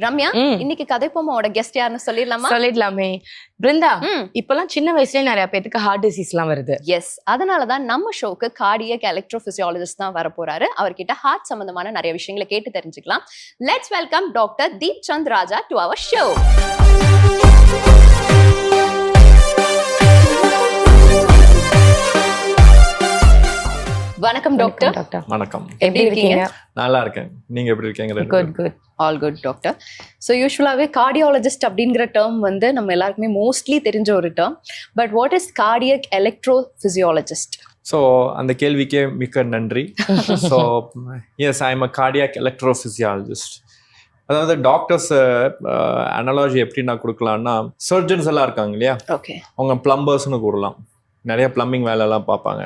ரம்யா, இன்னைக்கு கதைப்போமாவோட கெஸ்ட் யாருன்னு சொல்லிடலாமே. பிருந்தா, இப்பெல்லாம் சின்ன வயசுலயே நிறைய பேருக்கு ஹார்ட் டிசீஸ் எல்லாம் வருது. எஸ், அதனாலதான் நம்ம ஷோக்கு கார்டியக் எலக்ட்ரோபிசியாலஜிஸ்ட் தான் வர போறாரு. அவர்கிட்ட ஹார்ட் சம்பந்தமான நிறைய விஷயங்களை கேட்டு தெரிஞ்சுக்கலாம். Let's welcome doctor Deep Chand Raja to our show. வணக்கம் டாக்டர். வணக்கம். எப்படி இருக்கீங்க? நல்லா இருக்கேன். நீங்க எப்படி இருக்கீங்க? Good. All good doctor. So யூஸ்வலாகவே கார்டியாலஜிஸ்ட் அப்படிங்கிற டேர்ம் வந்து நம்ம எல்லாருக்குமே மோஸ்ட்லி தெரிஞ்ச ஒரு term. But what is cardiac electrophysiologist? So அந்த கேள்விக்கே மிக்க நன்றி. So yes, I am a cardiac electrophysiologist. அதாவது டாக்டர்ஸ் அனாலஜி எப்படி நான் கொடுக்கலாம்னா, சர்ஜன்ஸ் எல்லாம் இருக்காங்க இல்லையா, ஓகே, அவங்க பிளம்பர்ஸ்னு கூறலாம். நிறைய பிளம்பிங் வேலையெல்லாம் பார்ப்பாங்க.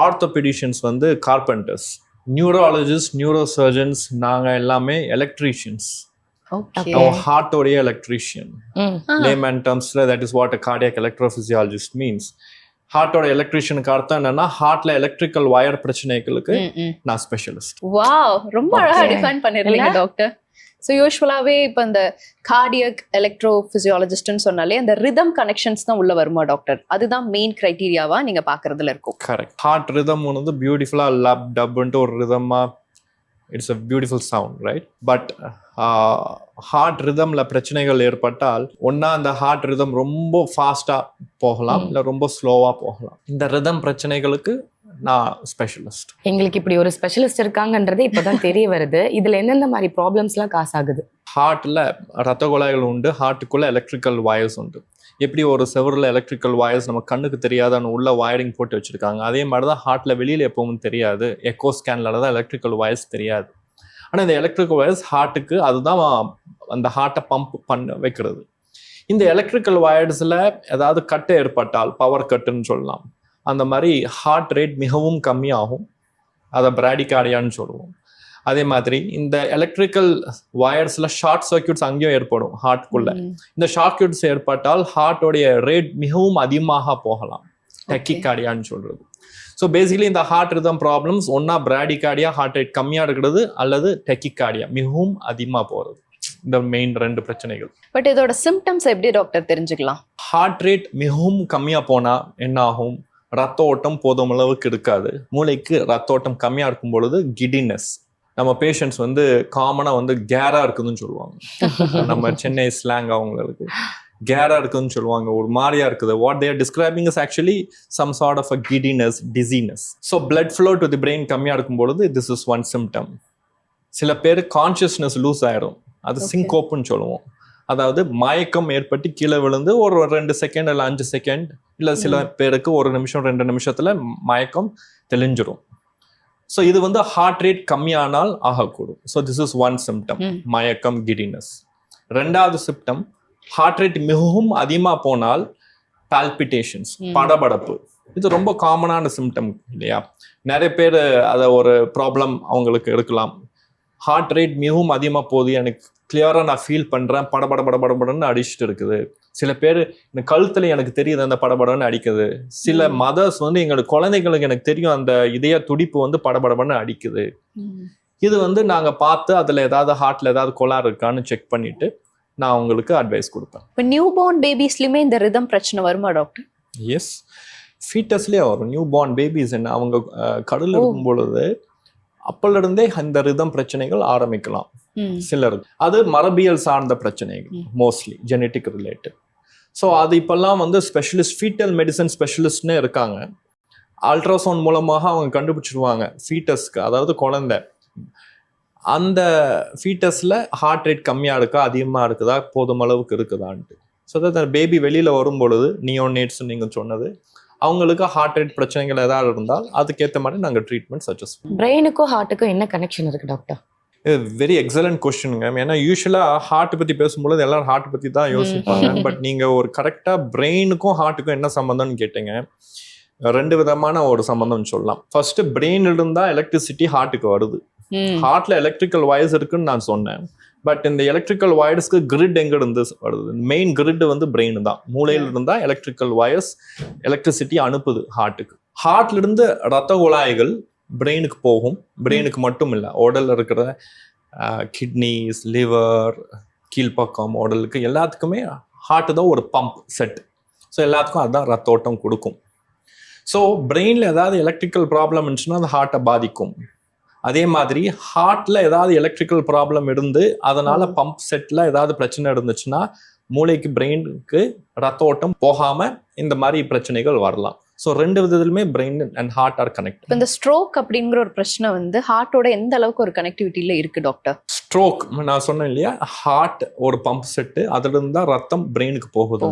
ஆர்த்தோபெடிஷியன்ஸ் வந்து கார்பெண்டர்ஸ், நியூரோலஜிஸ்ட், நியூரோ சர்ஜன்ஸ், நாங்கள் எல்லாமே எலக்ட்ரீஷியன்ஸ். ஹார்ட்டோடைய எலக்ட்ரீஷியன். லேமன் டேர்ம்ஸ்ல that is what a cardiac electrophysiologist means. ஹார்ட்டோட எலக்ட்ரீஷியனுக்கு அர்த்தம் என்னன்னா, ஹார்ட்ல எலக்ட்ரிக்கல் வயர் பிரச்சனைகளுக்கு நான் ஸ்பெஷலிஸ்ட். வாவ், ரொம்ப அழகா டிஃபைன் பண்ணிருக்கீங்க டாக்டர். ஸோ யூஸ்வலாகவே இப்போ இந்த கார்டியக் எலக்ட்ரோபிசியாலஜிஸ்ட்னு சொன்னாலே அந்த ரிதம் கனெக்ஷன்ஸ் தான் உள்ள வருமா டாக்டர்? அதுதான் மெயின் கிரைட்டீரியாவா நீங்க பாக்குறதுல இருக்கும். கரெக்ட். ஹார்ட் ரிதம் வந்து பியூட்டிஃபுல்லா லப் டப்ன்ட்டு ஒரு ரிதமா, it's a beautiful sound, right? But heart ரிதம்ல பிரச்சனைகள் ஏற்பட்டால் ஒன்னா அந்த ஹார்ட் ரிதம் ரொம்ப ஃபாஸ்டா போகலாம், இல்லை ரொம்ப ஸ்லோவா போகலாம். இந்த ரிதம் பிரச்சனைகளுக்கு நான் ஸ்பெஷலிஸ்ட். எங்களுக்கு இப்படி ஒரு ஸ்பெஷலிஸ்ட் இருக்காங்கன்றது இப்பதான் தெரிய வருது. இதுல எந்தெந்த மாதிரி ப்ராப்ளம்ஸ் எல்லாம் காசு ஆகுது? ஹார்ட்ல ரத்த குழாய்கள் உண்டு, ஹார்ட்டுக்குள்ள எலக்ட்ரிக்கல் வயர்ஸ் உண்டு. எப்படி ஒரு செவரில் எலக்ட்ரிக்கல் வயர்ஸ் நம்ம கண்ணுக்கு தெரியாதான்னு உள்ள வயரிங் போட்டு வச்சிருக்காங்க, அதே மாதிரி தான் ஹார்ட்ல வெளியில எப்பவும் தெரியாது. எக்கோ ஸ்கேன்ல தான் எலக்ட்ரிக்கல் வயர்ஸ் தெரியாது. ஆனா இந்த எலக்ட்ரிக்கல் வயர்ஸ் ஹார்ட்டுக்கு, அதுதான் அந்த ஹார்ட்டை பம்ப் பண்ண வைக்கிறது. இந்த எலக்ட்ரிக்கல் வயர்ஸ்ல ஏதாவது கட்டு ஏற்பட்டால், பவர் கட்டுன்னு சொல்லலாம், அந்த மாதிரி ஹார்ட் ரேட் மிகவும் கம்மியாகும். அதை பிராடிகார்டியான்னு சொல்லுவோம். அதே மாதிரி இந்த எலக்ட்ரிக்கல் வயர்ஸ்ல ஷார்ட் சர்க்யூட்ஸ் அங்கேயும் ஏற்படும் ஹார்ட்குள்ள. இந்த சர்க்யூட்ஸ் ஏற்பட்டால் ஹார்ட்டோடைய ரேட் மிகவும் அதிகமாக போகலாம், டெக்கிகார்டியான்னு சொல்றது. ஸோ பேசிக்கலி இந்த ஹார்ட் ரிதம் ப்ராப்ளம்ஸ் ஒன்னா பிராடிகார்டியா, ஹார்ட் ரேட் கம்மியா இருக்கிறது, அல்லது டெக்கிகார்டியா மிகவும் அதிகமாக போறது. இந்த மெயின் ரெண்டு பிரச்சனைகள். பட் இதோட சிம்டம்ஸ் எப்படி டாக்டர் தெரிஞ்சுக்கலாம்? ஹார்ட் ரேட் மிகவும் கம்மியா போனா என்ன ஆகும்? ரத்த ஓட்டம் போதும் அளவுக்கு இருக்காது. மூளைக்கு ரத்த ஓட்டம் கம்மியா இருக்கும் பொழுது கிடினஸ். நம்ம பேஷண்ட்ஸ் வந்து காமனா வந்து கேரா இருக்குதுன்னு சொல்லுவாங்க. நம்ம சென்னை ஸ்லாங் அவங்களுக்கு கேரா இருக்குதுன்னு சொல்லுவாங்க, ஒரு மாதிரியா இருக்குது. What they are describing is actually some sort of a giddiness, dizziness. So blood flow to the brain கம்மியா இருக்கும் பொழுது this is one symptom. சில பேர் கான்சியஸ்னஸ் லூஸ் ஆயிடும், அது சிங்கோப்புன்னு சொல்லுவோம். அதாவது மயக்கம் ஏற்பட்டு கீழே விழுந்து ஒரு 2 செகண்ட் இல்லை 5 செகண்ட், இல்லை சில பேருக்கு 1 நிமிஷம் 2 நிமிஷத்துல மயக்கம் தெளிஞ்சிரும். ஸோ இது வந்து ஹார்ட் ரேட் கம்மியானால் ஆகக்கூடும். So this is one symptom, மயக்கம், கிடினஸ். ரெண்டாவது சிம்டம், ஹார்ட் ரேட் மிகவும் அதிகமாக போனால் பால்பிட்டேஷன்ஸ், படபடப்பு. இது ரொம்ப காமனான சிம்டம் இல்லையா? நிறைய பேர் அதை ஒரு ப்ராப்ளம் அவங்களுக்கு இருக்கலாம். ஹார்ட் ரேட் மிகவும் அதிகமாக போகுது, எனக்கு கிளியரா நான் ஃபீல் பண்றேன், படபடன்னு அடிச்சுட்டு இருக்குது. சில பேர் இந்த கழுத்துல எனக்கு தெரியுது அந்த படபடன்னு அடிக்குது. சில மதர்ஸ் வந்து எங்களோட குழந்தைங்களுக்கு எனக்கு தெரியும் அந்த இதய துடிப்பு வந்து படபடன்னு அடிக்குது. இது வந்து நாங்க பார்த்து அதுல ஏதாவது ஹார்ட்ல ஏதாவது கோளாறு இருக்கான்னு செக் பண்ணிட்டு நான் உங்களுக்கு அட்வைஸ் கொடுப்பேன். இப்போ நியூ பார்ன் பேபிஸ்லயுமே இந்த ரிதம் பிரச்சனை வருமா டாக்டர்? எஸ், ஃபீட்டஸ்லயே வரும். நியூ பார்ன் பேபிஸ் என்ன, அவங்க கடல்ல இருக்கும் பொழுது அப்பல இருந்தே அந்த ரிதம் பிரச்சனைகள் ஆரம்பிக்கலாம். சிலருக்கு அது மரபியல் சார்ந்த பிரச்சனைகள், மோஸ்ட்லி ஜெனட்டிக் ரிலேட்டட். ஸோ அது இப்பெல்லாம் வந்து ஸ்பெஷலிஸ்ட், ஃபீட்டல் மெடிசன் ஸ்பெஷலிஸ்ட்னு இருக்காங்க. அல்ட்ராசவுண்ட் மூலமாக அவங்க கண்டுபிடிச்சிருவாங்க ஃபீட்டஸ்க்கு, அதாவது குழந்தை அந்த ஃபீட்டஸ்ல ஹார்ட் ரேட் கம்மியா இருக்கா, அதிகமா இருக்குதா, போதும் அளவுக்கு இருக்குதான்ட்டு. ஸோ அந்த பேபி வெளியில வரும் பொழுது நியோனேட்ஸ் நீங்க சொன்னது, அவங்களுக்கு ஹார்ட் ரேட் பிரச்சனைகள் ஏதாவது இருந்தால் அதுக்கேற்ற மாதிரி நாங்கள் ட்ரீட்மெண்ட் சஜஸ்ட் பண்ணுவோம். பிரெயினுக்கும் ஹார்ட்டுக்கும் என்ன கனெக்ஷன் இருக்கு டாக்டர்? Very excellent கொஸ்டினுங்க. ஏன்னா யூஸ்வலாக ஹார்ட் பற்றி பேசும்போது எல்லாரும் ஹார்ட் பற்றி தான் யோசிப்பாங்க. பட் நீங்கள் ஒரு கரெக்டாக பிரெயினுக்கும் ஹார்ட்டுக்கும் என்ன சம்மந்தம்னு கேட்டீங்க. 2 விதமான ஒரு சம்மந்தம் சொல்லலாம். ஃபர்ஸ்ட், பிரெயின் இருந்தால் எலக்ட்ரிசிட்டி ஹார்ட்டுக்கு வருது. ஹார்ட்ல எலக்ட்ரிக்கல் வயர்ஸ் இருக்குன்னு நான் சொன்னேன். பட் இந்த எலக்ட்ரிக்கல் வயர்ஸ்க்கு கிரிட் எங்க இருந்து வருது? மெயின் கிரிட் வந்து பிரெயின் தான். மூளையில இருந்தா எலக்ட்ரிக்கல் வயர்ஸ் எலக்ட்ரிசிட்டி அனுப்புது ஹார்ட்டுக்கு. ஹார்ட்ல இருந்து ரத்த குழாய்கள் பிரெயினுக்கு போகும். பிரெயினுக்கு மட்டும் இல்லை, உடல்ல இருக்கிற கிட்னிஸ், லிவர், கீழ்ப்பக்கம் உடலுக்கு எல்லாத்துக்குமே ஹார்ட் தான் ஒரு பம்ப் செட். ஸோ எல்லாத்துக்கும் அதுதான் ரத்த ஓட்டம் கொடுக்கும். ஸோ பிரெயினில் ஏதாவது எலக்ட்ரிக்கல் ப்ராப்ளம் இருந்துச்சுன்னா அந்த ஹார்ட்டை பாதிக்கும். அதே மாதிரி ஹார்ட்ல ஏதாவது எலக்ட்ரிக்கல் ப்ராப்ளம் இருந்து அதனால பம்ப் செட்ல ஏதாவது பிரச்சனை இருந்துச்சுன்னா மூளைக்கு பிரெயினுக்கு ரத்த ஓட்டம் போகாம இந்த மாதிரி பிரச்சனைகள் வரலாம். ஸோ ரெண்டு விதத்திலுமே brain and heart are connect. இப்போ இந்த ஸ்ட்ரோக் அப்படிங்கிற ஒரு பிரச்சனை வந்து ஹார்ட்டோட எந்த அளவுக்கு ஒரு கனெக்டிவிட்டியில இருக்கு டாக்டர்? ஸ்ட்ரோக் நான் சொன்னேன் இல்லையா, ஹார்ட் ஒரு பம்ப் செட்டு, அதுல இருந்து தான் ரத்தம் பிரெயினுக்கு போகுது.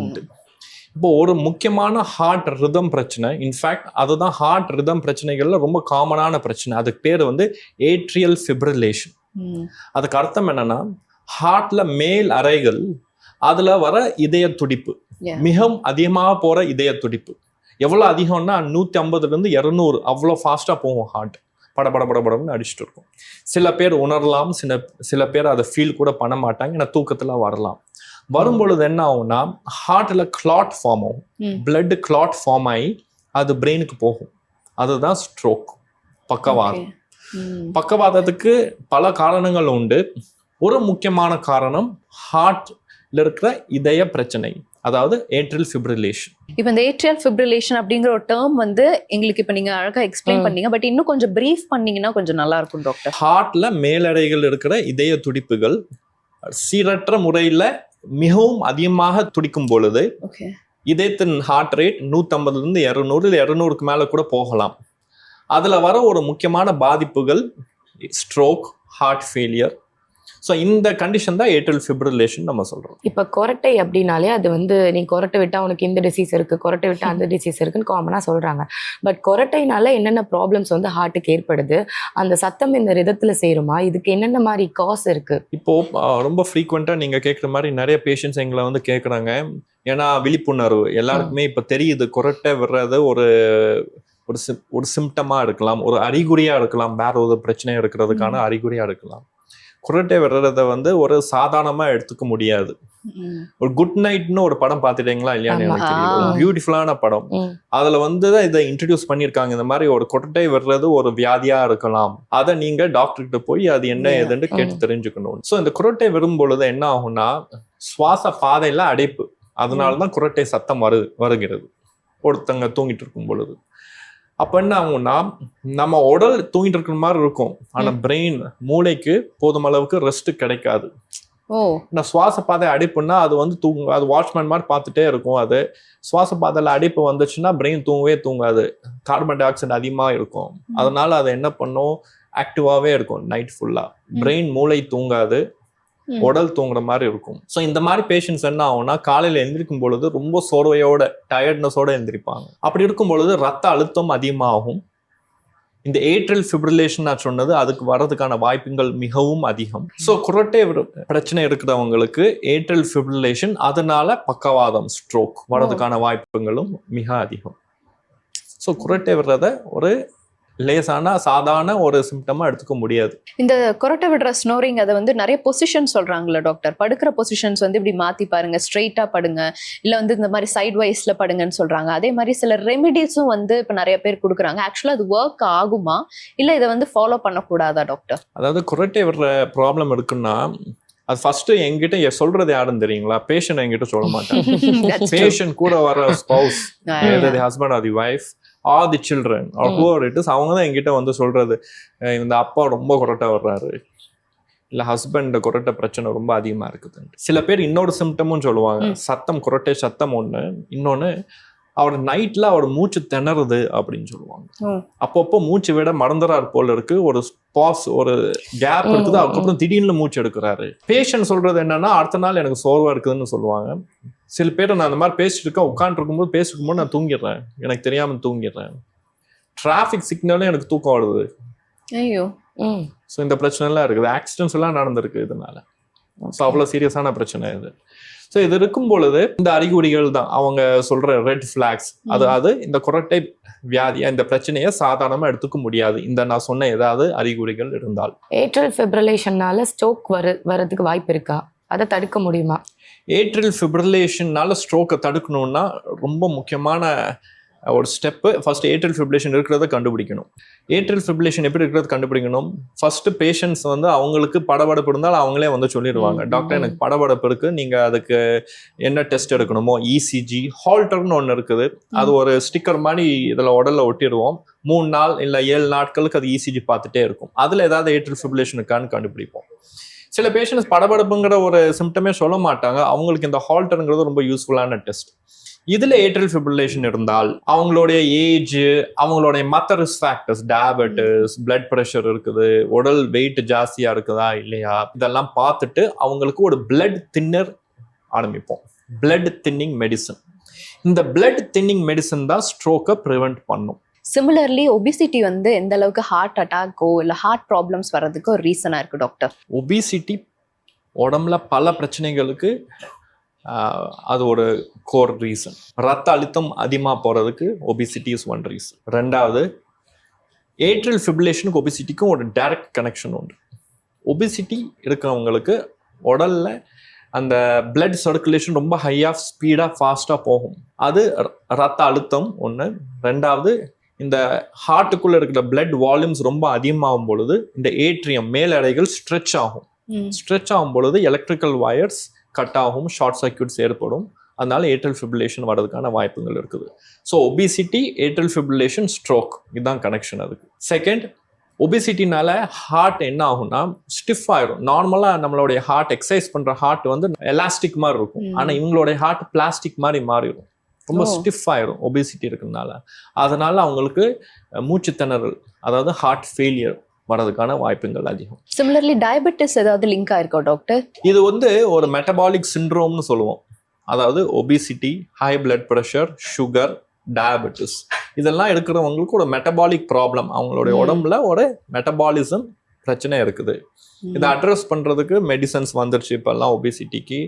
இப்போ ஒரு முக்கியமான ஹார்ட் ரிதம் பிரச்சனை, இன்ஃபேக்ட் அதுதான் ஹார்ட் ரிதம் பிரச்சனைகள்ல ரொம்ப காமனான பிரச்சனை. அதுக்கு பேர் வந்து ஏட்ரியல் ஃபிப்ரிலேஷன். அதுக்கு அர்த்தம் என்னன்னா ஹார்ட்ல மேல் அறைகள் அதுல வர இதய துடிப்பு மிகவும் அதிகமாக போற இதய துடிப்பு. எவ்வளவு அதிகம்னா 150 to 200 அவ்வளோ ஃபாஸ்டா போகும் ஹார்ட். படபடன்னு அடிச்சுட்டு இருக்கும். சில பேர் உணரலாம், சில பேர் அதை ஃபீல் கூட பண்ண மாட்டாங்க, ஏன்னா தூக்கத்துல வரலாம். வரும்பொழுது என்ன ஆகும்னா ஹார்ட்ல கிளாட் ஃபார்ம் ஆகும், பிளட் கிளாட் ஃபார்ம் ஆகி அது பிரெயினுக்கு போகும். அதுதான் ஸ்ட்ரோக், பக்கவாதம். பக்கவாதத்துக்கு பல காரணங்கள் உண்டு. ஒரு முக்கியமான காரணம் ஹார்ட்ல இருக்கிற இதய பிரச்சனை, அதாவது ஏட்ரியல் ஃபிப்ரிலேஷன். இப்போ இந்த ஏட்ரியல் ஃபிப்ரிலேஷன் அப்படிங்கிற ஒரு டேர்ம் வந்து எங்களுக்கு இப்போ நீங்க அழகா எக்ஸ்பிளைன் பண்ணீங்க, பட் இன்னும் கொஞ்சம் பிரீஃப் பண்ணீங்கன்னா கொஞ்சம் நல்லா இருக்கும் டாக்டர். ஹார்ட்ல மேலறைகள் இருக்கிற இதய துடிப்புகள் சீரற்ற முறையில மிகவும் அதிகமாக துடிக்கும் பொழுது இதயத்தின் ஹார்ட் ரேட் 150 to 200 இல்ல 200க்கு மேல கூட போகலாம். அதுல வர ஒரு முக்கியமான பாதிப்புகள் ஸ்ட்ரோக், ஹார்ட் ஃபெயிலியர். ஸோ இந்த கண்டிஷன் தான் ஏட்ரியல் ஃபிப்ரிலேஷன் நம்ம சொல்றோம். இப்போ கொரட்டை அப்படின்னாலே அது வந்து நீ கொரட்டை விட்டா உனக்கு இந்த டிசீஸ் இருக்கு, கொரட்டை விட்டா அந்த டிசீஸ் இருக்குன்னு காமனா சொல்றாங்க. பட் கொரட்டைனால என்னென்ன ப்ராப்ளம்ஸ் வந்து ஹார்ட்டுக்கு ஏற்படுது? அந்த சத்தம் இந்த ரிதத்துல சேருமா? இதுக்கு என்னென்ன மாதிரி காஸ் இருக்கு? இப்போ ரொம்ப ஃப்ரீக்வெண்டா நீங்க கேட்குற மாதிரி நிறைய பேஷண்ட்ஸ் எங்களை வந்து கேட்குறாங்க. ஏன்னா விழிப்புணர்வு எல்லாருக்குமே இப்போ தெரியுது, கொரட்டை விடுறது ஒரு சிம்டமா இருக்கலாம், ஒரு அறிகுறியா இருக்கலாம், வேற ஒரு பிரச்சனை இருக்கிறதுக்கான அறிகுறியா இருக்கலாம். குரட்டை விடுறத வந்து ஒரு சாதாரணமா எடுத்துக்க முடியாது. ஒரு குட் நைட்னு ஒரு படம் பார்த்துட்டீங்களா இல்லையான்னு எனக்கு தெரியல, ஒரு பியூட்டிஃபுல்லான படம். அதுல வந்து இதை இன்ட்ரடியூஸ் பண்ணியிருக்காங்க. இந்த மாதிரி ஒரு கொட்டை விடுறது ஒரு வியாதியா இருக்கலாம், அதை நீங்க டாக்டர் கிட்ட போய் அது என்ன ஏதுன்னு கேட்டு தெரிஞ்சுக்கணும். ஸோ இந்த குரட்டை விடும் பொழுது என்ன ஆகும்னா சுவாச பாதையில அடைப்பு, அதனாலதான் குரட்டை சத்தம் வருகிறது ஒருத்தங்க தூங்கிட்டு இருக்கும் பொழுது. அப்ப என்ன ஆகும்னா நம்ம உடல் தூங்கிட்டு இருக்கிற மாதிரி இருக்கும், ஆனா பிரெயின் மூளைக்கு போதும் அளவுக்கு ரெஸ்ட் கிடைக்காது. சுவாச பாதை அடைப்புன்னா அது வந்து அது வாட்ச்மேன் மாதிரி பார்த்துட்டே இருக்கும். அது சுவாச பாதையில அடைப்பு வந்துச்சுன்னா பிரெயின் தூங்காது, கார்பன் டை ஆக்சைடு அதிகமா இருக்கும். அதனால அது என்ன பண்ணும், ஆக்டிவாவே இருக்கும் நைட் ஃபுல்லா. பிரெயின் மூளை தூங்காது, உடல் தூங்குற மாதிரி இருக்கும். ஸோ இந்த மாதிரி பேஷண்ட்ஸ் என்ன ஆகும்னா காலையில எந்திரிக்கும் பொழுது ரொம்ப சோர்வையோட டயர்ட்னஸோட எந்திரிப்பாங்க. அப்படி இருக்கும் பொழுது ரத்த அழுத்தம் அதிகமாகும். இந்த ஏட்ரியல் ஃபிப்ரிலேஷன் நான் சொன்னது அதுக்கு வர்றதுக்கான வாய்ப்புகள் மிகவும் அதிகம். ஸோ குரட்டை பிரச்சனை இருக்கிறவங்களுக்கு ஏட்ரியல் ஃபிப்ரிலேஷன், அதனால பக்கவாதம், ஸ்ட்ரோக் வர்றதுக்கான வாய்ப்புகளும் மிக அதிகம். ஸோ குரட்டை விடுறத ஒரு லேசான சாதாரண ஒரு சிம்டமா எடுத்துக்க முடியாது. இந்த கொரட்டை விடுற ஸ்னோரிங் அதை வந்து நிறைய பொசிஷன் சொல்றாங்கல்ல டாக்டர், படுக்கிற பொசிஷன்ஸ் வந்து இப்படி மாத்தி பாருங்க, ஸ்ட்ரெயிட்டா படுங்க, இல்ல வந்து இந்த மாதிரி சைட் வைஸ்ல படுங்கன்னு சொல்றாங்க. அதே மாதிரி சில ரெமிடிஸும் வந்து இப்ப நிறைய பேர் கொடுக்குறாங்க. ஆக்சுவலா அது ஒர்க் ஆகுமா, இல்ல இதை வந்து ஃபாலோ பண்ணக்கூடாதா டாக்டர்? அதாவது குரட்டை விடுற ப்ராப்ளம் இருக்குன்னா அது ஃபர்ஸ்ட் என்கிட்ட சொல்றது யாருன்னு தெரியுங்களா? பேஷண்ட் என்கிட்ட சொல்ல மாட்டாங்க. பேஷண்ட் கூட வர spouse, husband or the wife R the children are whoever it is, அவங்க தான் என்கிட்ட வந்து சொல்றது, இந்த அப்பா ரொம்ப கொரட்டை வர்றாரு, இல்ல ஹஸ்பண்ட் கொரட்டை பிரச்சனை ரொம்ப அதிகமா இருக்குது. சில பேர் இன்னொரு சிம்டமும் சொல்லுவாங்க, சத்தம், குரட்டை சத்தம் ஒண்ணு, இன்னொன்னு அவர் நைட்ல அவர் மூச்சு திணறுது அப்படின்னு சொல்லுவாங்க. அப்பப்போ மூச்சு விட மறந்துறாரு போல இருக்கு, ஒரு பாஸ், ஒரு கேப் இருக்குது, அதுக்கப்புறம் திடீர்னு மூச்சு எடுக்கிறாரு. பேஷண்ட் சொல்றது என்னன்னா அடுத்த நாள் எனக்கு சோர்வா இருக்குதுன்னு சொல்லுவாங்க. சில பேர் நான் அந்த மாதிரி பேசிட்டு இருக்கேன், உட்காந்துட்டு இருக்கும்போது பேசிக்கும்போது நான் தூங்கிடுறேன், எனக்கு தெரியாம தூங்கிடுறேன். டிராபிக் சிக்னலும் எனக்கு தூக்கம் வருது. ஐயோ. ஸோ இந்த பிரச்சனை எல்லாம் இருக்குது, ஆக்சிடென்ட்ஸ் எல்லாம் நடந்திருக்கு இதனால. ஸோ அவ்வளோ சீரியஸான பிரச்சனை இது. ஸோ இது இருக்கும் பொழுது இந்த அறிகுறிகள் தான் அவங்க சொல்ற ரெட் ஃபிளாக்ஸ். அதாவது இந்த குரட்டை வியாதியா இந்த பிரச்சனையை சாதாரணமா எடுத்துக்க முடியாது, இந்த நான் சொன்ன ஏதாவது அறிகுறிகள் இருந்தால். ஏட்ரியல் ஃபிப்ரிலேஷன்னால ஸ்ட்ரோக் வரதுக்கு வாய்ப்பு இருக்கா? அதை தடுக்க முடியுமா? ஏட்ரியல் ஃபிப்ரிலேஷன்னால ஸ்ட்ரோக்கை தடுக்கணும்னா ரொம்ப முக்கியமான ஒரு ஸ்டெப்பு ஃபர்ஸ்ட் ஏட்ரியல் ஃபிப்ரிலேஷன் இருக்கிறத கண்டுபிடிக்கணும். ஏட்ரியல் ஃபிப்ரிலேஷன் எப்படி இருக்கிறது கண்டுபிடிக்கணும்? ஃபர்ஸ்ட் பேஷண்ட்ஸ் வந்து அவங்களுக்கு படபடப்பு இருந்தால் அவங்களே வந்து சொல்லிடுவாங்க, டாக்டர் எனக்கு படபடப்பு இருக்கு, நீங்க அதுக்கு என்ன டெஸ்ட் எடுக்கணுமோ இசிஜி ஹால்டர்னு ஒன்று இருக்குது, அது ஒரு ஸ்டிக்கர் மாதிரி இதில் உடல்ல ஒட்டிடுவோம். 3 நாள் இல்லை 7 நாட்களுக்கு அது இசிஜி பார்த்துட்டே இருக்கும். அதில் ஏதாவது ஏட்ரியல் ஃபிப்ரிலேஷன் இருக்கான்னு கண்டுபிடிப்போம். சில பேஷண்ட்ஸ் படபடப்புங்கிற ஒரு சிம்டமே சொல்ல மாட்டாங்க, அவங்களுக்கு இந்த ஹால்டருங்கிறது ரொம்ப யூஸ்ஃபுல்லான டெஸ்ட். இதுல ஏட்ரியல் ஃபிப்ரிலேஷன் இருந்தால் அவங்களுடைய ஏஜ், அவங்களுடைய மற்ற risk factors, diabetes, blood pressure இருக்குது, உடல் வெயிட் ஜாஸ்தியா இருக்குதா இல்லையா, இதெல்லாம் பார்த்துட்டு அவங்களுக்கு ஒரு பிளட் தின்னர் ஆரம்பிப்போம், பிளட் தின்னிங் மெடிசன். இந்த பிளட் தின்னிங் மெடிசன் தான் ஸ்ட்ரோக்கை ப்ரிவென்ட் பண்ணும். சிமிலர்லி ஒபிசிட்டி வந்து எந்த அளவுக்கு ஹார்ட் அட்டாக்கோ இல்லை ஹார்ட் ப்ராப்ளம்ஸ் வர்றதுக்கு ஒரு ரீசனா இருக்கு டாக்டர்? ஒபிசிட்டி உடம்புல பல பிரச்சனைகளுக்கு அது ஒரு கோர் ரீசன். ரத்த அழுத்தம் அதிகமாக போகிறதுக்கு ஒபிசிட்டி இஸ் ஒன் ரீசன். ரெண்டாவது, ஏட்ரியல் ஃபிப்ரிலேஷனுக்கு ஒபிசிட்டிக்கும் ஒரு டைரக்ட் கனெக்ஷன் உண்டு. ஒபிசிட்டி இருக்கிறவங்களுக்கு உடல்ல அந்த பிளட் சர்க்குலேஷன் ரொம்ப ஹையாக ஸ்பீடாக ஃபாஸ்ட்டாக போகும், அது ரத்த அழுத்தம் ஒன்று. ரெண்டாவது, இந்த ஹார்ட்டுக்குள்ளே இருக்கிற பிளட் வால்யூம்ஸ் ரொம்ப அதிகமாகும் பொழுது இந்த ஏட்ரியம் மேலறைகள் ஸ்ட்ரெச் ஆகும். ஸ்ட்ரெச் ஆகும் பொழுது எலக்ட்ரிக்கல் வயர்ஸ் கட் ஆகும், ஷார்ட் சர்க்யூட்ஸ் ஏற்படும், அதனால ஏட்ரியல் ஃபிப்ரிலேஷன் வரதுக்கான வாய்ப்புகள் இருக்குது. So obesity, atrial fibrillation, stroke, இதுதான் கனெக்ஷன் அதுக்கு. செகண்ட், ஒபிசிட்டினால ஹார்ட் என்ன ஆகும்னா ஸ்டிஃப் ஆயிரும். நார்மலாக நம்மளுடைய ஹார்ட், எக்ஸசைஸ் பண்ணுற ஹார்ட் வந்து எலாஸ்டிக் மாதிரி இருக்கும், ஆனால் இவங்களுடைய ஹார்ட் பிளாஸ்டிக் மாதிரி மாறிடும், ரொம்ப ஸ்டிஃப் ஆயிரும் ஒபிசிட்டி இருக்கிறதுனால. அதனால அவங்களுக்கு மூச்சு திணறல், அதாவது ஹார்ட் ஃபெயிலியர் வரதுக்கான வாய்ப்புகள் அதிகம். சிமிலர்லி டயபெட்டிஸ் ஏதாவது லிங்க் ஆயிருக்கா டாக்டர்? இது வந்து ஒரு மெட்டபாலிக் சிண்ட்ரோம்னு சொல்லுவோம். அதாவது obesity, high blood pressure, sugar, diabetes இதெல்லாம் இருக்கிறவங்களுக்கு ஒரு மெட்டபாலிக் ப்ராப்ளம், அவங்களுடைய உடம்புல ஒரு மெட்டபாலிசம் பிரச்சனை இருக்குது. இதை அட்ரஸ் பண்றதுக்கு மெடிசன்ஸ் வந்துருச்சு இப்பெல்லாம். ஒபிசிட்டிக்கு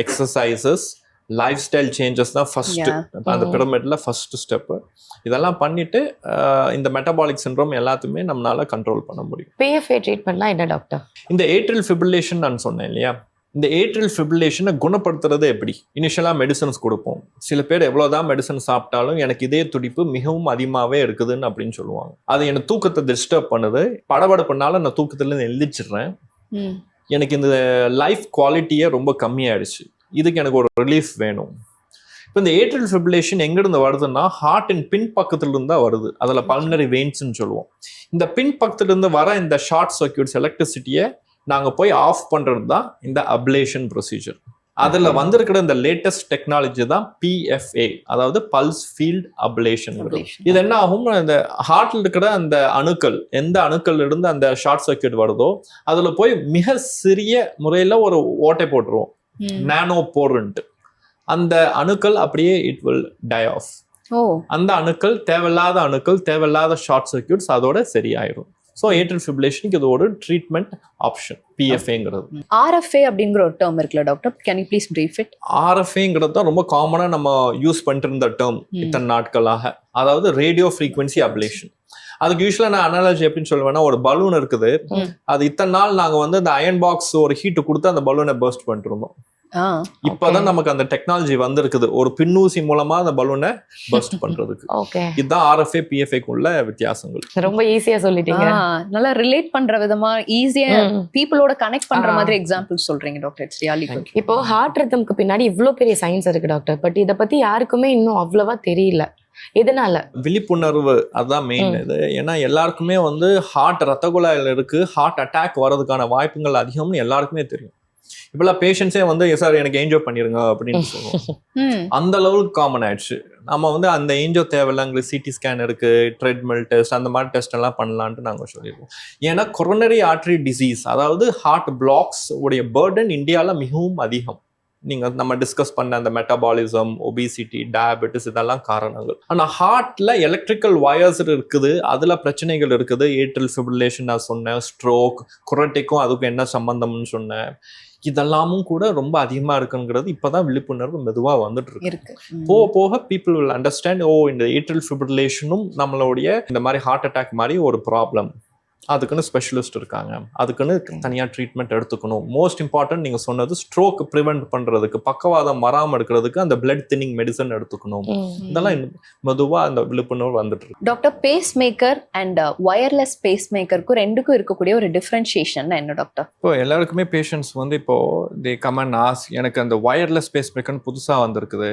எக்ஸசைசஸ், லைஃப் ஸ்டைல் சேஞ்சஸ் தான் ஃபர்ஸ்ட், அந்த பிரமிட்ல ஃபர்ஸ்ட் ஸ்டெப்பு. இதெல்லாம் பண்ணிட்டு இந்த மெட்டபாலிக் சிண்ட்ரோம் எல்லாத்தையுமே நம்மளால கண்ட்ரோல் பண்ண முடியும். PFA ட்ரீட்மெண்ட்லாம் என்ன டாக்டர்? இந்த ஏட்ரியல் ஃபிப்ரிலேஷன் நான் சொன்னேன் இல்லையா, இந்த ஏட்ரியல் ஃபிப்ரிலேஷனை குணப்படுத்துறது எப்படி? இனிஷியலாக மெடிசன்ஸ் கொடுப்போம். சில பேர் எவ்வளோதான் மெடிசன் சாப்பிட்டாலும் எனக்கு இதே துடிப்பு மிகவும் அதிகமாகவே இருக்குதுன்னு அப்படின்னு சொல்லுவாங்க. அது எனக்கு தூக்கத்தை டிஸ்டர்ப் பண்ணுது, படபடப்புனால நான் தூக்கத்துலேருந்து எழுந்திரிச்சிடுறேன், எனக்கு இந்த லைஃப் குவாலிட்டியே ரொம்ப கம்மியாயிடுச்சு, இதுக்கு எனக்கு ஒரு ரிலீஃப் வேணும். இப்போ இந்த ஏட்ரியல் ஃபிப்ரிலேஷன் எங்கிருந்து வருதுன்னா ஹார்ட்டின் பின் பக்கத்துலேருந்து தான் வருது, அதில் பல்மனரி வெயின்ஸ்ன்னு சொல்லுவோம். இந்த பின் பக்கத்துலேருந்து வர இந்த ஷார்ட் சர்க்யூட்ஸ் எலக்ட்ரிசிட்டியை நாங்கள் போய் ஆஃப் பண்ணுறது தான் இந்த அப்லேஷன் ப்ரொசீஜர். அதில் வந்திருக்கிற இந்த லேட்டஸ்ட் டெக்னாலஜி தான் PFA, அதாவது பல்ஸ் ஃபீல்ட் அப்லேஷன். இது என்ன ஆகும், இந்த ஹார்ட்ல இருக்கிற அந்த அணுக்கள், எந்த அணுக்கள் இருந்து அந்த ஷார்ட் சர்க்யூட் வருதோ அதில் போய் மிக சிறிய முறையில் ஒரு ஓட்டை போட்டுருவோம், நானோ போர்ன்ட்டு. அந்த அணுக்கள் அப்படியே இட் வில் டை ஆஃப். அந்த அணுக்கள், தேவையில்லாத அணுக்கள், தேவையில்லாத ஷார்ட் சர்க்யூட்ஸ் அதோட சரியாயிரும். ஸோ ஏட்ரியல் ஃபிப்ரிலேஷனுக்கு இது ஒரு ட்ரீட்மெண்ட் ஆப்ஷன், PFAங்கிறது. RFA அப்படிங்கிற ஒரு டேர்ம் இருக்குல்ல doctor, can you please brief it? RFAங்கிறது தான் ரொம்ப காமனாக நம்ம யூஸ் பண்ணிட்டு இருந்த டேர்ம் இத்தனை நாட்களாக, அதாவது ரேடியோ ஃப்ரீக்வன்சி அப்லேஷன். அதுக்கு யூஸ்வலாக நான் அனாலஜி எப்படின்னு சொல்லுவேன்னா, ஒரு பலூன் இருக்குது, அது இத்தனை நாள் நாங்கள் வந்து அந்த அயன் பாக்ஸ் ஒரு ஹீட்டு கொடுத்து அந்த பலூனை பர்ஸ்ட் பண்ணிட்டு இருந்தோம். இப்பதான் நமக்கு அந்த டெக்னாலஜி வந்திருக்குது, ஒரு பின்னூசி மூலமா அந்த பலூனை பர்ஸ்ட் பண்றதுக்கு. இதுதான் RFA PFAக்குள்ள வித்தியாசங்கள். ரொம்ப ஈஸியா சொல்லிட்டீங்க, நல்லா ரிலேட் பண்ற விதமா ஈஸியா பீப்புளோட கனெக்ட் பண்ற மாதிரி எக்ஸாம்பிள் சொல்றீங்க டாக்டர். It's really good. இப்போ ஹார்ட் ரிதம்க்கு பின்னாடி இவ்வளவு பெரிய சயின்ஸ் இருக்கு டாக்டர், பட் இத பத்தி யாருக்குமே இன்னும் அவ்வளவா தெரியல. எதனால? விழிப்புணர்வு, அதுதான் மெயின் இது. ஏன்னா எல்லாருக்குமே வந்து ஹார்ட் ரத்த குழாயில இருக்கு, ஹார்ட் அட்டாக் வர்றதுக்கான வாய்ப்புகள் அதிகம்னு எல்லாருக்குமே தெரியும். இப்பெல்லாம் பேஷண்ட்ஸே வந்து சார் எனக்கு ஏஞ்சோ பண்ணிருங்க அப்படின்னு சொல்லுவோம். அந்த அளவுக்கு காமன் ஆயிடுச்சு. நம்ம வந்து அந்த ஏஞ்சோ தேவையில்ல, எங்களுக்கு CT ஸ்கேன் இருக்கு, ட்ரெட்மில் டெஸ்ட், அந்த மாதிரி டெஸ்ட் எல்லாம் பண்ணலான்ட்டு நாங்கள் சொல்லிடுவோம். ஏன்னா கொரோனரி ஆர்டரி டிசீஸ், அதாவது ஹார்ட் பிளாக்ஸ் உடைய பர்டன் இந்தியாவில் மிகவும் அதிகம். நம்ம டிஸ்கஸ் பண்ண அந்த மெட்டபாலிசம், ஒபிசிட்டி, டயபெட்டிஸ் இதெல்லாம் காரணங்கள். ஆனால் ஹார்ட்ல எலக்ட்ரிக்கல் வயர்ஸ் இருக்குது, அதுல பிரச்சனைகள் இருக்குது. ஏட்ரியல் ஃபிப்ரிலேஷன் நான் சொன்னேன், ஸ்ட்ரோக், குரட்டிக்கும் அதுக்கும் என்ன சம்பந்தம்னு சொன்னேன். இதெல்லாமும் கூட ரொம்ப அதிகமா இருக்குங்கிறது இப்பதான் விழிப்புணர்வு மெதுவா வந்துட்டு இருக்கு. போக போக பீப்புள் வில் அண்டர்ஸ்டாண்ட், ஓ இந்த ஏட்ரியல் ஃபிப்ரிலேஷனும் நம்மளுடைய இந்த மாதிரி ஹார்ட் அட்டாக் மாதிரி ஒரு ப்ராப்ளம், அதுக்குன்னு ஸ்பெஷலிஸ்ட் இருக்காங்க, அதுக்குன்னு தனியாக ட்ரீட்மெண்ட் எடுத்துக்கணும். மோஸ்ட் இம்பார்ட்டன்ட் நீங்கள் சொன்னது ஸ்ட்ரோக் ப்ரிவென்ட் பண்ணுறதுக்கு, பக்கவாதம் வராமல் இருக்கிறதுக்கு அந்த பிளட் தின்னிங் மெடிசன் எடுத்துக்கணும். இதெல்லாம் மெதுவாக அந்த விழிப்புணர்வு வந்துட்டு இருக்கு. Doctor, pacemaker and wireless பேஸ் மேக்கருக்கும் ரெண்டுக்கும் இருக்கக்கூடிய ஒரு டிஃபரன்ஷியேஷன் என்ன டாக்டர்? இப்போ எல்லாருக்குமே பேஷண்ட்ஸ் வந்து இப்போ தே கம் அண்ட் ஆஸ்க், எனக்கு அந்த வயர்லெஸ் பேஸ் மேக்கர்னு புதுசாக வந்திருக்குது,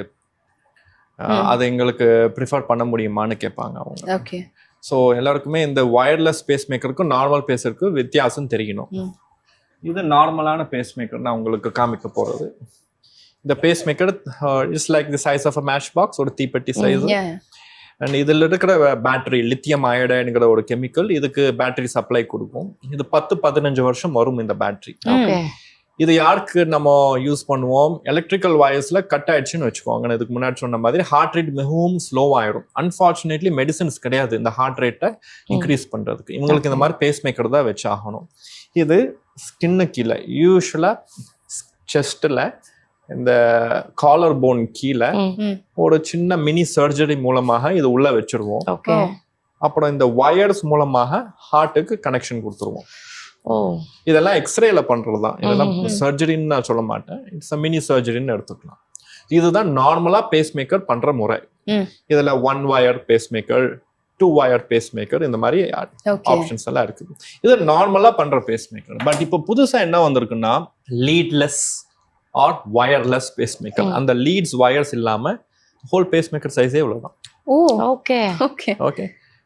அதை எங்களுக்கு ப்ரிஃபர் பண்ண முடியுமான்னு கேட்பாங்க அவங்க. ஓகே. ஸோ எல்லாருக்குமே இந்த வயர்லெஸ் பேஸ் மேக்கருக்கும் நார்மல் பேஸருக்கும் வித்தியாசம் தெரியணும். இது நார்மலான பேஸ் மேக்கர் நான் உங்களுக்கு காமிக்க போகிறது. இந்த pacemaker it's like the size of a match box, ஒரு தீப்பெட்டி சைஸ். அண்ட் இதில் இருக்கிற பேட்டரி லித்தியம் அயோடைடுங்கிற ஒரு கெமிக்கல் இதுக்கு பேட்டரி சப்ளை கொடுக்கும். இது 10-15 வருஷம் வரும் இந்த பேட்டரி. இது யாருக்கு நம்ம யூஸ் பண்ணுவோம்? எலக்ட்ரிக்கல் வயர்ஸ்ல கட் ஆயிடுச்சுன்னு வச்சுக்கோங்க, இதுக்கு முன்னாடி சொன்ன மாதிரி ஹார்ட் ரேட் மிகவும் ஸ்லோ ஆயிடும். அன்பார்ச்சுனேட்லி மெடிசன்ஸ் கிடையாது இந்த ஹார்ட் ரேட்டை இன்க்ரீஸ் பண்றதுக்கு. இவங்களுக்கு இந்த மாதிரி பேஸ் மேக்கர் தான் வச்சாகணும். இது ஸ்கின்னு கீழே, யூஸ்வலா செஸ்ட்ல இந்த காலர் போன் கீழே ஒரு சின்ன மினி சர்ஜரி மூலமாக இது உள்ள வச்சிருவோம். அப்புறம் இந்த வயர்ஸ் மூலமாக ஹார்ட்டுக்கு கனெக்ஷன் கொடுத்துருவோம். இதெல்லாம் எக்ஸ்ரேல பண்றதுதான், இதெல்லாம் சர்ஜரின்னு நான் சொல்ல மாட்டேன், இட்ஸ் மினி சர்ஜரின்னு எடுத்துக்கலாம். இதுதான் நார்மலா பேஸ் மேக்கர் பண்ற முறை. இதுல 1 wire base maker, 2 wire base maker, இந்த மாதிரி ஆப்ஷன்ஸ் எல்லாம் இருக்குது. இது நார்மலா பண்ற பேஸ் மேக்கர். பட் இப்போ புதுசா என்ன வந்திருக்குன்னா leadless or wireless pacemaker. அந்த லீட்ஸ் வயர்ஸ் இல்லாம ஹோல் பேஸ் மேக்கர் சைஸே இவ்வளவுதான். ஓகே.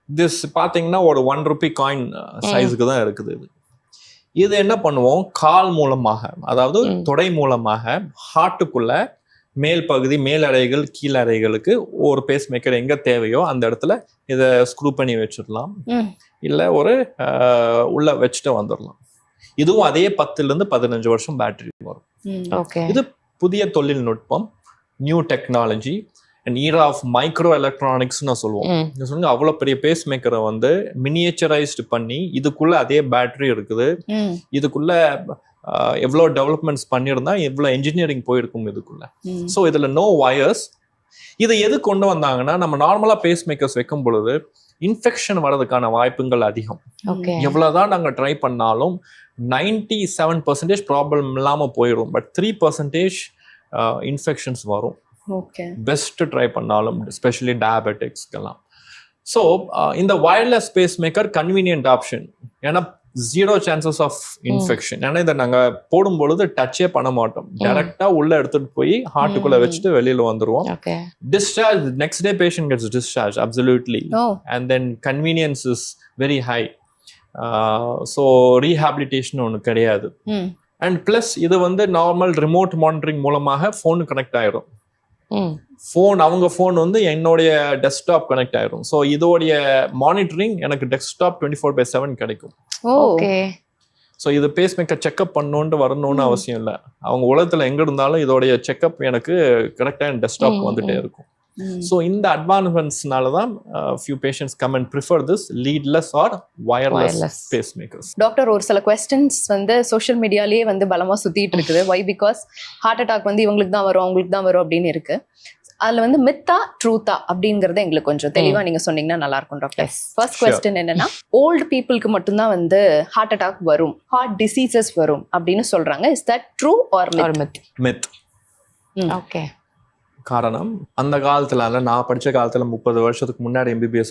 திஸ் பாத்தீங்கன்னா ஒரு 1 ரூபி காயின் சைஸுக்கு தான் இருக்குது. இது என்ன பண்ணுவோம், கால் மூலமாக, அதாவது தொடை மூலமாக ஹார்ட்டுக்குள்ள மேல் பகுதி, மேல் அறைகள், கீழ் அறைகளுக்கு ஒரு பேஸ் மேக்கர் எங்க தேவையோ அந்த இடத்துல இதை ஸ்க்ரூ பண்ணி வச்சிடலாம், இல்ல ஒரு உள்ள வச்சுட்டு வந்துடலாம். இதுவும் அதே 10-15 வருஷம் பேட்டரி வரும். இது புதிய தொழில்நுட்பம், new technology and era of micro எலக்ட்ரானிக்ஸ்னு சொல்லுவோம். அவ்வளோ பெரிய பேஸ் மேக்கரை வந்து மினியேச்சரைஸ்டு பண்ணி இதுக்குள்ள அதே பேட்டரி இருக்குது, இதுக்குள்ள எவ்வளோ டெவலப்மெண்ட்ஸ் பண்ணியிருந்தா எவ்வளோ என்ஜினியரிங் போயிருக்கும் இதுக்குள்ள. ஸோ இதில் நோ வயர்ஸ். இதை எது கொண்டு வந்தாங்கன்னா, நம்ம நார்மலாக பேஸ் மேக்கர்ஸ் வைக்கும் பொழுது இன்ஃபெக்ஷன் வர்றதுக்கான வாய்ப்புகள் அதிகம். எவ்வளோதான் நாங்கள் ட்ரை பண்ணாலும் 97% ப்ராப்ளம் இல்லாமல் போயிடும், பட் 3% இன்ஃபெக்ஷன்ஸ் வரும். பெஸ்ட் ட்ரை பண்ணாலும், எஸ்பெஷலி டயபெட்டிக்ஸ்க்கெல்லாம். ஸோ இந்த wireless base maker convenient option, ஏன்னா 0 சான்சஸ் ஆஃப் இன்ஃபெக்ஷன். ஏன்னா இதை நாங்கள் போடும் பொழுது டச்சே பண்ண மாட்டோம், டைரக்டா உள்ள எடுத்துட்டு போய் ஹார்ட்டுக்குள்ள வச்சுட்டு வெளியில வந்துருவோம். Discharge next day patient gets discharge absolutely. And then convenience is very high. So rehabilitation ஒன்று கிடையாது. அண்ட் பிளஸ் இது வந்து நார்மல் ரிமோட் மானிட்டரிங் மூலமாக ஃபோனு கனெக்ட் ஆயிரும். அவங்க ஃபோன் வந்து என்னுடைய டெஸ்க்டாப் கனெக்ட் ஆயிரும். ஸோ இதோடைய மானிட்டரிங் எனக்கு டெஸ்க்டாப் 24/7 கிடைக்கும். ஸோ இது பேஸ் மேக்கர் செக்அப் பண்ணணுன்ட்டு வரணும்னு அவசியம் இல்லை. அவங்க உலகத்துல எங்க இருந்தாலும் இதோடைய செக்அப் எனக்கு கரெக்டா என் டெஸ்க்டாப் வந்துட்டே இருக்கும். ஸோ இந்த அட்வான்ஸ்மெண்ட்ஸ்னால தான் few patients come and prefer this leadless or wireless pacemakers. Doctor, ஒரு சில questions வந்து சோஷியல் மீடியாலேயே வந்து பலமா சுத்திட்டு இருக்குது. வை பிகாஸ் ஹார்ட் அட்டாக் வந்து இவங்களுக்கு தான் வரும், அவங்களுக்கு தான் வரும் அப்படின்னு இருக்கு. அதுல வந்து மித்தா ட்ரூத்தா அப்படிங்கறத எங்களுக்கு கொஞ்சம் தெளிவா நீங்க சொன்னீங்கன்னா நல்லா இருக்கும் டாக்டர். ஃபர்ஸ்ட் கொஸ்டின் என்னன்னா, ஓல்டு பீப்புளுக்கு மட்டும்தான் வந்து ஹார்ட் அட்டாக் வரும், ஹார்ட் டிசீசஸ் வரும் அப்படின்னு சொல்றாங்க. Is that true R myth? Myth. Okay. காரணம், அந்த காலத்துல, நான் படிச்ச காலத்துல 30 வருஷத்துக்கு முன்னாடி MBBS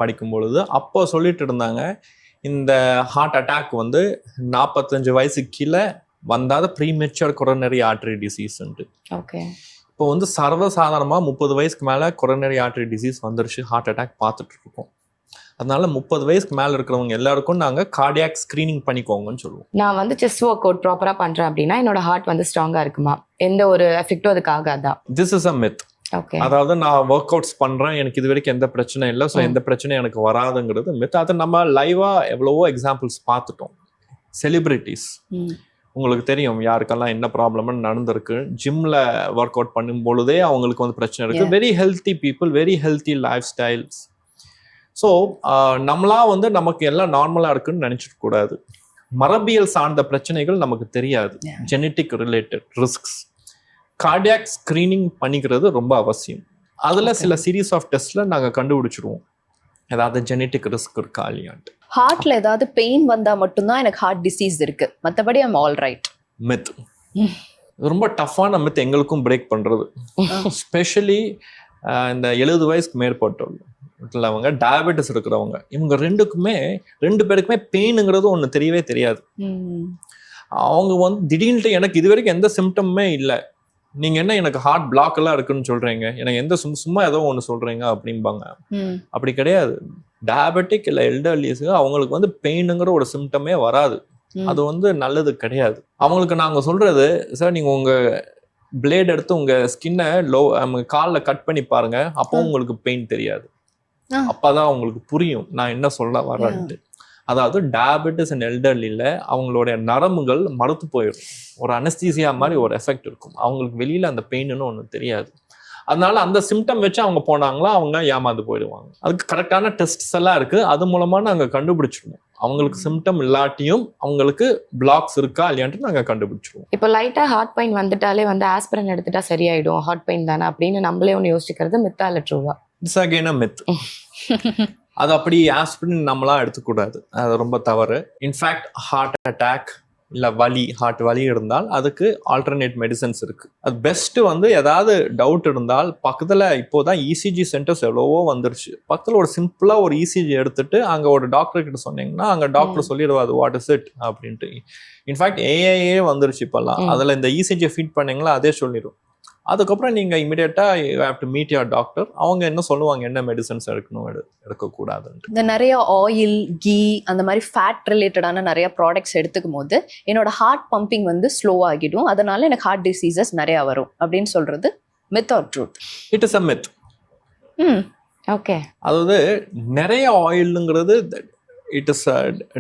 படிக்கும் பொழுது அப்போ சொல்லிட்டு இருந்தாங்க, இந்த ஹார்ட் அட்டாக் வந்து 45 வயசுக்கு கீழே வந்தாத ப்ரீமெச்சூர் கொரோனரி ஆர்டரி டிசீஸ். இப்போ வந்து சர்வசாதாரணமா 30 வயசுக்கு மேல கொரோனரி ஆர்டரி டிசீஸ் வந்துருச்சு, ஹார்ட் அட்டாக் பார்த்துட்டு இருக்கோம். அதனால 30 வயசுக்கு மேல இருக்கிறவங்க எல்லாருக்கும் நாங்க கார்டியாக் ஸ்கிரீனிங் பண்ணிக்கோங்கன்னு சொல்லுவோம். நான் வந்து செஸ்ட் ஒர்க் அவுட் ப்ராப்பரா பண்றேன் அப்படின்னா என்னோட ஹார்ட் வந்து ஸ்ட்ராங்கா இருக்குமா? எந்த ஒரு எஃபெக்டும் அதுக்கு ஆகாதா? This is a myth. அதாவது நான் ஒர்க் அவுட்ஸ் பண்றேன், எனக்கு இது வரைக்கும் எந்த பிரச்சனையும் இல்லை, ஸோ எந்த பிரச்சனையும் எனக்கு வராதுங்கிறது மித். அதை நம்ம லைவா எவ்வளவோ எக்ஸாம்பிள்ஸ் பார்த்துட்டோம். செலிபிரிட்டிஸ், உங்களுக்கு தெரியும் யாருக்கெல்லாம் என்ன ப்ராப்ளம்னு நடந்திருக்கு. ஜிம்ல ஒர்க் அவுட் பண்ணும் பொழுதே அவங்களுக்கு வந்து பிரச்சனை இருக்கு. Very healthy people, very healthy life styles. So நம்மளா வந்து நமக்கு எல்லாம் நார்மலா இருக்குன்னு நினைச்சிட்டு கூடாது. மரபியல் சார்ந்த பிரச்சனைகள் நமக்கு தெரியாது, genetic related risks. Cardiac screening பண்ணிக்கிறது ரொம்ப அவசியம். அதுல சில சீரீஸ் ஆஃப் டெஸ்ட்ல நாங்க கண்டுபிடிச்சிருவோம் ஏதாவது ஜெனட்டிக் ரிஸ்க் இருக்கா இல்லையான்ட்டு. ஹார்ட்ல ஏதாவது பெயின் வந்தா மட்டும்தான் எனக்கு ஹார்ட் டிசீஸ் இருக்கு, மத்தபடி ஐம் ஆல் ரைட். மித் ரொம்ப டஃப்பான மித் எங்களுக்கும் பிரேக் பண்றது. ஸ்பெஷலி இந்த 70 வயசுக்கு மேற்பட்டவங்க, டயபெட்டிஸ் இருக்கிறவங்க, இவங்க ரெண்டு பேருக்குமே பெயினுங்கிறது ஒன்று தெரியவே தெரியாது. அவங்க வந்து திடீர்னு எனக்கு இது வரைக்கும் எந்த சிம்டமுமே இல்லை, நீங்க என்ன எனக்கு ஹார்ட் பிளாக் எல்லாம் இருக்குன்னு சொல்றீங்க, எனக்கு எந்த சும்மா ஏதோ ஒன்று சொல்றீங்க அப்படிம்பாங்க. அப்படி கிடையாது. டயபெட்டிக் இல்லை எல்டர்லிஸ் அவங்களுக்கு வந்து பெயினுங்கிற ஒரு சிம்டமே வராது. அது வந்து நல்லது கிடையாது. அவங்களுக்கு நாங்கள் சொல்றது, சார் நீங்க உங்க பிளேட் எடுத்து உங்க ஸ்கின்னை காலில் கட் பண்ணி பாருங்க, அப்போ உங்களுக்கு பெயின் தெரியாது. அப்பதான் உங்களுக்கு புரியும் நான் என்ன சொல்ல வரேன்ட்டு. அதாவது டயபெட்டிஸ் அண்ட் எல்டர்லியில் அவங்களுடைய நரம்புகள் மறுத்து போயிடும். ஒரு அனஸ்தீசியா மாதிரி ஒரு எஃபெக்ட் இருக்கும். அவங்களுக்கு வெளியில அந்த பெயின்னு ஒன்று தெரியாது. அதனால அந்த சிம்டம் வச்சு அவங்க போனாங்களா அவங்க ஏமாந்து போயிடுவாங்க. அதுக்கு கரெக்டான டெஸ்ட்ஸ் எல்லாம் இருக்கு, அது மூலமா நாங்கள் கண்டுபிடிச்சிடுவோம். அவங்களுக்கு சிம்டம் இல்லாட்டியும் அவங்களுக்கு பிளாக்ஸ் இருக்கா இல்லையான்ட்டு நாங்கள் கண்டுபிடிச்சிருவோம். இப்போ லைட்டா ஹார்ட் பெயின் வந்துட்டாலே வந்து ஆஸ்பிரின் எடுத்துட்டா சரியாயிடும், ஹார்ட் பெயின் தானே அப்படின்னு நம்மளே ஒன்று யோசிக்கிறது மித்தா இல்லை ட்ரூவா? It's again a myth. அது அப்படி ஆஸ்பிரின் நம்மளாம் எடுத்துக்கூடாது, அது ரொம்ப தவறு. இன்ஃபேக்ட் ஹார்ட் அட்டாக் இல்லை ஹார்ட் வலி இருந்தால் அதுக்கு ஆல்டர்னேட் மெடிசன்ஸ் இருக்கு. அது பெஸ்ட் வந்து ஏதாவது டவுட் இருந்தால் பக்கத்தில் இப்போதான் இசிஜி சென்டர்ஸ் எவ்வளவோ வந்துருச்சு. பக்கத்தில் ஒரு சிம்பிளா ஒரு இசிஜி எடுத்துட்டு அங்கே ஒரு டாக்டர் கிட்ட சொன்னீங்கன்னா அங்கே டாக்டர் சொல்லிடுவாது வாட் இஸ் இட் அப்படின்ட்டு. இன்ஃபேக்ட் ஏஐஏ வந்துருச்சு இப்போல்லாம். அதில் இந்த இசிஜியை ஃபீட் பண்ணீங்களா அதே சொல்லிடும். அதுக்கப்புறம் நீங்க இமிடியேட்டா you have to meet your doctor. அவங்க என்ன சொல்லுவாங்க, என்ன மெடிசன்ஸ் எடுக்கணும் எடுக்கக்கூடாதுன்னு. இந்த நிறைய ஆயில், கீ, அந்த மாதிரி ஃபேட் ரிலேட்டடான நிறைய ப்ராடக்ட்ஸ் எடுத்துக்கும் போது என்னோட ஹார்ட் பம்பிங் வந்து ஸ்லோ ஆகிடும், அதனால எனக்கு ஹார்ட் டிசீசஸ் நிறைய வரும் அப்படின்னு சொல்றது myth or truth? It is a myth. Okay. அதாவது நிறைய ஆயிலுங்கிறது it is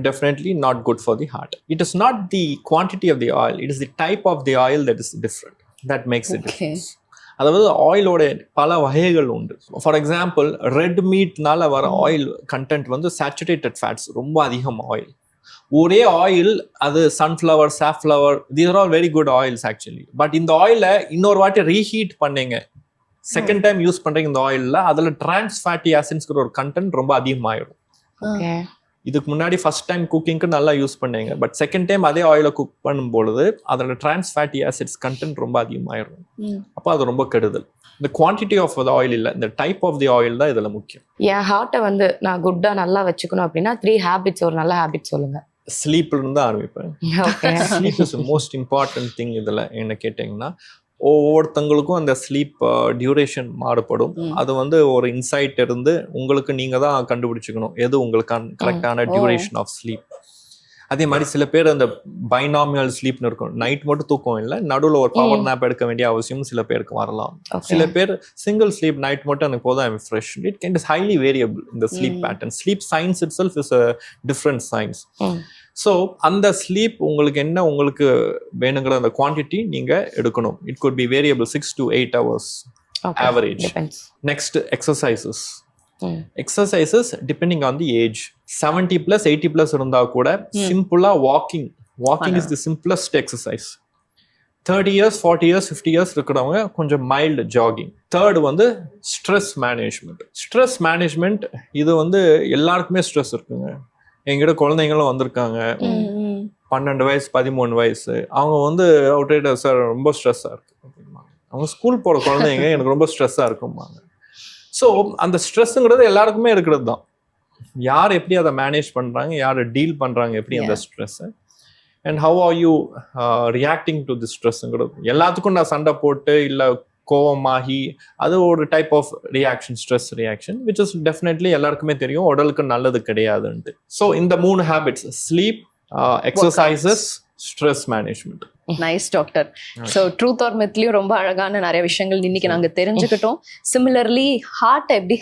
definitely not good for the heart. It is not the quantity of the oil, it is the type of the oil that is different. That makes it difference. அதாவது ஆயிலோட பல வகைகள் உண்டு. For example red மீட்னால வர oil content வந்து saturated fats ரொம்ப அதிகம் oil. ஒரே oil அது sunflower, safflower, these are all very good oils actually. But இந்த ஆயிலை இன்னொரு வாட்டி ரீஹீட் பண்ணீங்க, செகண்ட் டைம் யூஸ் பண்றீங்க இந்த ஆயிலில், அதில் டிரான்ஸ் ஃபேட்டி ஆசிட்ஸ்ங்கிற ஒரு கண்டென்ட் ரொம்ப அதிகமாயிடும். இதுக்கு முன்னாடி ஃபர்ஸ்ட் டைம் குக்கிங்க்கு நல்லா யூஸ் பண்ணீங்க, பட் செகண்ட் டைம் அதே ஆயிலை குக் பண்ணும்பொழுது அதோட டிரான்ஸ் ஃபேட்டி ஆசிட்ஸ் கண்டென்ட் ரொம்ப அதிகமாயிடும். அப்போ அது ரொம்ப கெடுதல். இந்த குவான்டிட்டி ஆஃப் த ஆயில் இல்லை, இந்த டைப் ஆஃப் தி ஆயில் தான் இதில் முக்கியம். என் ஹார்ட்டை வந்து நான் குட்டா நல்லா வச்சுக்கணும் அப்படின்னா 3 ஹேபிட்ஸ், ஒரு நல்ல ஹேபிட் சொல்லுங்க. ஸ்லீப்ல இருந்து ஆரம்பிப்பேன். Sleep is most important thing. இதில் என்ன கேட்டிங்கன்னா ஒவ்வொருத்தங்களுக்கும் அந்த ஸ்லீப் டியூரேஷன் மாறுபடும். அது வந்து ஒரு இன்சைட் இருந்து உங்களுக்கு நீங்க தான் கண்டுபிடிச்சிக்கணும் எது உங்களுக்கு கரெக்டான டியூரேஷன் ஆஃப் ஸ்லீப். அதே மாதிரி சில பேர் அந்த பைனாமியல் ஸ்லீப்னு இருக்கும், நைட் மட்டும் தூக்கம் இல்லை, நடுவில் ஒரு பவர் நேப் எடுக்க வேண்டிய அவசியம் சில பேருக்கு வரலாம். சில பேர் சிங்கிள் ஸ்லீப், நைட் மட்டும் எனக்கு போதும், I am fresh. It can is highly variable இந்த sleep pattern. Sleep science itself is a different science. So அந்த ஸ்லீப் உங்களுக்கு வேணுங்கிற அந்த குவான்டிட்டி நீங்க எடுக்கணும். It could be variable 6 to 8 hours average. Next, exercises. Exercises depending on the age. 70+, 80+ இருந்தா கூட சிம்பிளா walking is the simplest exercise. 30 years, 40 years, 50 years இருக்கிறவங்க கொஞ்சம் மைல்டு ஜாகிங். தேர்ட் வந்து ஸ்ட்ரெஸ் மேனேஜ்மெண்ட். ஸ்ட்ரெஸ் மேனேஜ்மெண்ட் இது வந்து எல்லாருக்குமே ஸ்ட்ரெஸ் இருக்குங்க. எங்கிட்ட குழந்தைங்களும் வந்திருக்காங்க, 12 வயசு 13 வயசு. அவங்க வந்து அவுட்ரேட்டர் சார் ரொம்ப ஸ்ட்ரெஸ்ஸாக இருக்கு அப்படிம்பாங்க. அவங்க ஸ்கூல் போகிற குழந்தைங்க எனக்கு ரொம்ப ஸ்ட்ரெஸ்ஸாக இருக்கும்பாங்க. ஸோ அந்த ஸ்ட்ரெஸ்ஸுங்கிறது எல்லாருக்குமே இருக்கிறது தான். யார் எப்படி அதை மேனேஜ் பண்ணுறாங்க, யார் டீல் பண்ணுறாங்க எப்படி அந்த ஸ்ட்ரெஸ்ஸை, and how are you reacting to the ஸ்ட்ரெஸ்ஸுங்கிறது. எல்லாத்துக்கும் நான் சண்டை போட்டு இல்லை கோவமாகி அது ஒரு type of reaction, stress reaction, which is definitely எல்லாருக்குமே தெரியும் உடலுக்கு நல்லது கிடையாதுன்ட்டு. ஸோ இந்த 3 habits, sleep, exercises, stress management. Nice doctor. So truth or மித்லயும் ரொம்ப அழகான நிறைய விஷயங்கள் இன்னைக்கு நாங்கள் தெரிஞ்சுக்கிட்டோம். சிமிலர்லி ஹார்ட் எப்படி